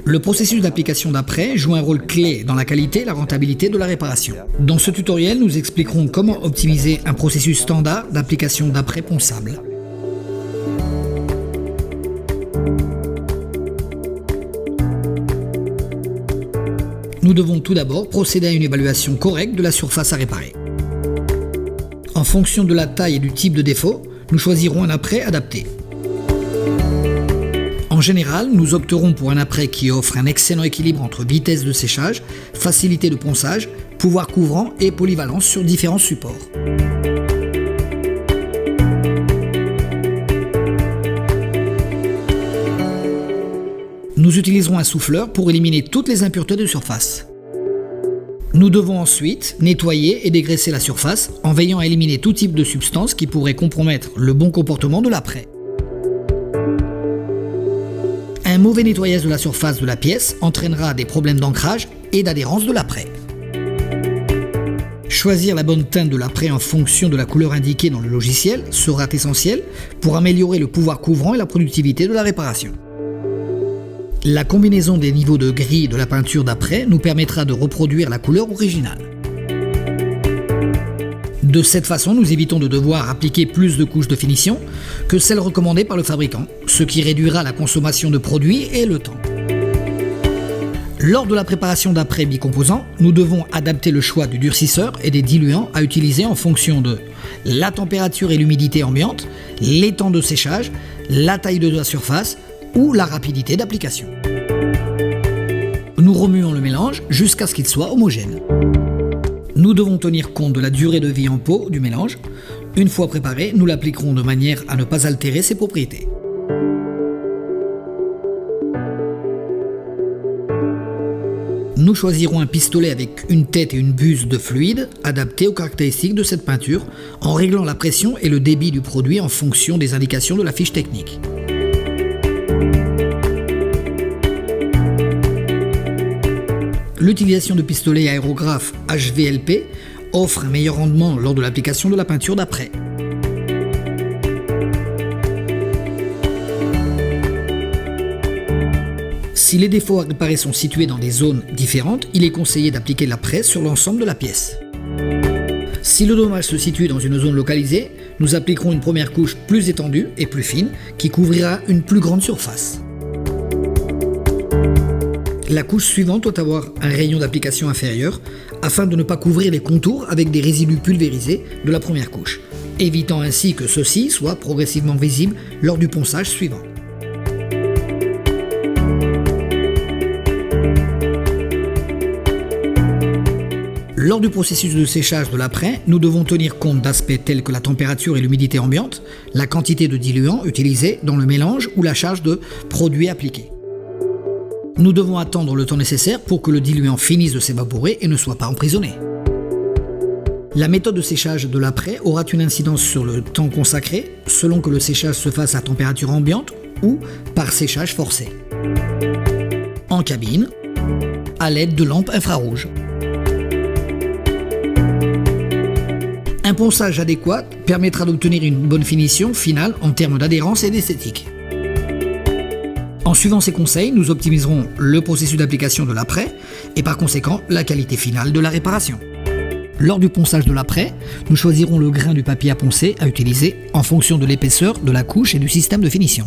Le processus d'application d'après joue un rôle clé dans la qualité et la rentabilité de la réparation. Dans ce tutoriel, nous expliquerons comment optimiser un processus standard d'application d'après ponçable. Nous devons tout d'abord procéder à une évaluation correcte de la surface à réparer. En fonction de la taille et du type de défaut, nous choisirons un apprêt adapté. En général, nous opterons pour un apprêt qui offre un excellent équilibre entre vitesse de séchage, facilité de ponçage, pouvoir couvrant et polyvalence sur différents supports. Nous utiliserons un souffleur pour éliminer toutes les impuretés de surface. Nous devons ensuite nettoyer et dégraisser la surface en veillant à éliminer tout type de substance qui pourrait compromettre le bon comportement de l'apprêt. Un mauvais nettoyage de la surface de la pièce entraînera des problèmes d'ancrage et d'adhérence de l'apprêt. Choisir la bonne teinte de l'apprêt en fonction de la couleur indiquée dans le logiciel sera essentiel pour améliorer le pouvoir couvrant et la productivité de la réparation. La combinaison des niveaux de gris de la peinture d'apprêt nous permettra de reproduire la couleur originale. De cette façon, nous évitons de devoir appliquer plus de couches de finition que celles recommandées par le fabricant, ce qui réduira la consommation de produits et le temps. Lors de la préparation d'apprêt bicomposant, nous devons adapter le choix du durcisseur et des diluants à utiliser en fonction de la température et l'humidité ambiante, les temps de séchage, la taille de la surface ou la rapidité d'application. Nous remuons le mélange jusqu'à ce qu'il soit homogène. Nous devons tenir compte de la durée de vie en pot du mélange. Une fois préparé, nous l'appliquerons de manière à ne pas altérer ses propriétés. Nous choisirons un pistolet avec une tête et une buse de fluide adaptés aux caractéristiques de cette peinture en réglant la pression et le débit du produit en fonction des indications de la fiche technique. L'utilisation de pistolets aérographes HVLP offre un meilleur rendement lors de l'application de la peinture d'après. Si les défauts à réparer sont situés dans des zones différentes, il est conseillé d'appliquer l'après sur l'ensemble de la pièce. Si le dommage se situe dans une zone localisée, nous appliquerons une première couche plus étendue et plus fine qui couvrira une plus grande surface. La couche suivante doit avoir un rayon d'application inférieur afin de ne pas couvrir les contours avec des résidus pulvérisés de la première couche, évitant ainsi que ceux-ci soient progressivement visibles lors du ponçage suivant. Lors du processus de séchage de l'apprêt, nous devons tenir compte d'aspects tels que la température et l'humidité ambiante, la quantité de diluant utilisé dans le mélange ou la charge de produit appliqué. Nous devons attendre le temps nécessaire pour que le diluant finisse de s'évaporer et ne soit pas emprisonné. La méthode de séchage de l'apprêt aura une incidence sur le temps consacré, selon que le séchage se fasse à température ambiante ou par séchage forcé. En cabine, à l'aide de lampes infrarouges. Un ponçage adéquat permettra d'obtenir une bonne finition finale en termes d'adhérence et d'esthétique. En suivant ces conseils, nous optimiserons le processus d'application de l'apprêt et par conséquent la qualité finale de la réparation. Lors du ponçage de l'apprêt, nous choisirons le grain du papier à poncer à utiliser en fonction de l'épaisseur de la couche et du système de finition.